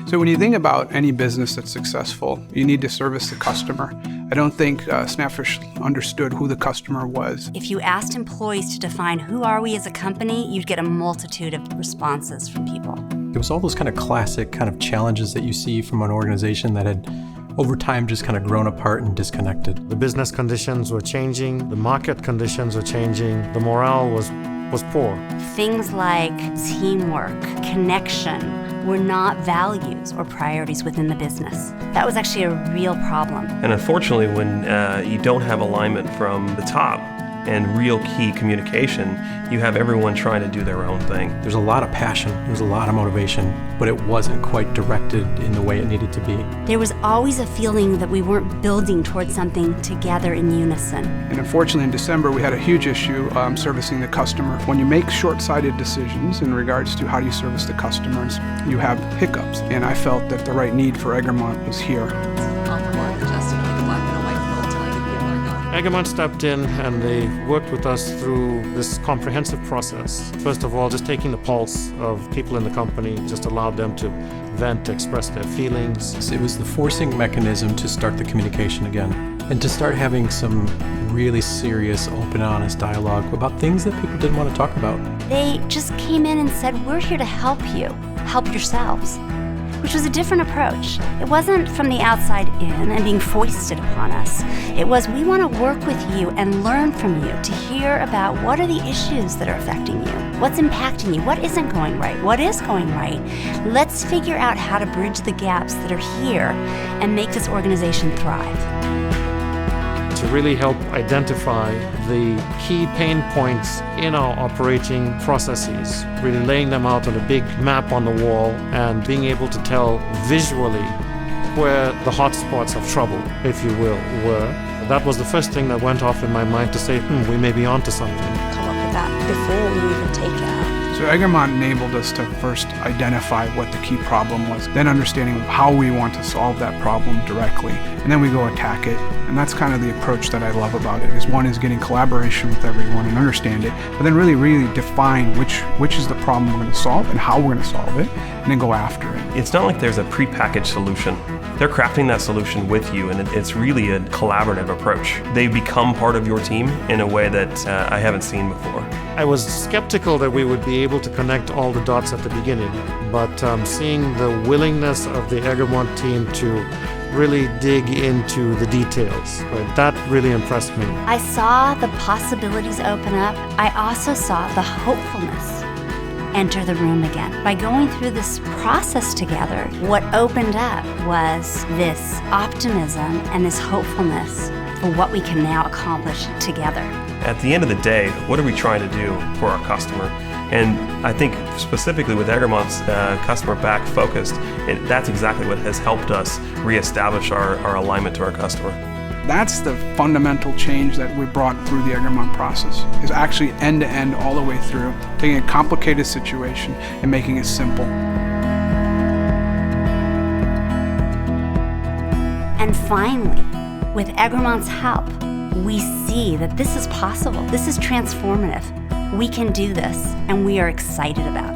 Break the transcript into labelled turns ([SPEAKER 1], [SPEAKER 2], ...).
[SPEAKER 1] So when you think about any business that's successful, you need to service the customer. I don't think Snapfish understood who the customer was.
[SPEAKER 2] If you asked employees to define who are we as a company, you'd get a multitude of responses from people.
[SPEAKER 3] It was all those kind of classic kind of challenges that you see from an organization that had over time just kind of grown apart and disconnected.
[SPEAKER 4] The business conditions were changing, the market conditions were changing, the morale was poor.
[SPEAKER 2] Things like teamwork, connection, were not values or priorities within the business. That was actually a real problem.
[SPEAKER 5] And unfortunately, when you don't have alignment from the top and real key communication, you have everyone trying to do their own thing.
[SPEAKER 3] There's a lot of passion, there's a lot of motivation, but it wasn't quite directed in the way it needed to be.
[SPEAKER 2] There was always a feeling that we weren't building towards something together in unison.
[SPEAKER 1] And unfortunately, in December, we had a huge issue servicing the customer. When you make short-sighted decisions in regards to how do you service the customers, you have hiccups. And I felt that the right need for Egremont was here.
[SPEAKER 4] Egremont stepped in and they worked with us through this comprehensive process. First of all, just taking the pulse of people in the company just allowed them to vent, express their feelings.
[SPEAKER 3] It was the forcing mechanism to start the communication again and to start having some really serious, open, honest dialogue about things that people didn't want to talk about.
[SPEAKER 2] They just came in and said, we're here to help you. Help yourselves. Which was a different approach. It wasn't from the outside in and being foisted upon us. It was, we want to work with you and learn from you to hear about what are the issues that are affecting you, what's impacting you, what isn't going right, what is going right. Let's figure out how to bridge the gaps that are here and make this organization thrive.
[SPEAKER 4] To really help identify the key pain points in our operating processes, really laying them out on a big map on the wall and being able to tell visually where the hot spots of trouble, if you will, were. That was the first thing that went off in my mind to say, we may be onto something.
[SPEAKER 6] Come up with that before we even take it out.
[SPEAKER 1] So Egremont enabled us to first identify what the key problem was, then understanding how we want to solve that problem directly, and then we go attack it. And that's kind of the approach that I love about it, is one is getting collaboration with everyone and understand it, but then really define which is the problem we're going to solve and how we're going to solve it, and then go after it.
[SPEAKER 5] It's not like there's a prepackaged solution. They're crafting that solution with you, and it's really a collaborative approach. They become part of your team in a way that I haven't seen before.
[SPEAKER 4] I was skeptical that we would be able to connect all the dots at the beginning, but seeing the willingness of the Egremont team to really dig into the details, that really impressed me.
[SPEAKER 2] I saw the possibilities open up. I also saw the hopefulness enter the room again. By going through this process together, what opened up was this optimism and this hopefulness for what we can now accomplish together.
[SPEAKER 5] At the end of the day, what are we trying to do for our customer? And I think specifically with Egremont's customer-back focused, that's exactly what has helped us reestablish our alignment to our customer.
[SPEAKER 1] That's the fundamental change that we brought through the Egremont process, is actually end-to-end all the way through, taking a complicated situation and making it simple.
[SPEAKER 2] And finally, with Egremont's help, we see that this is possible. This is transformative. We can do this, and we are excited about it.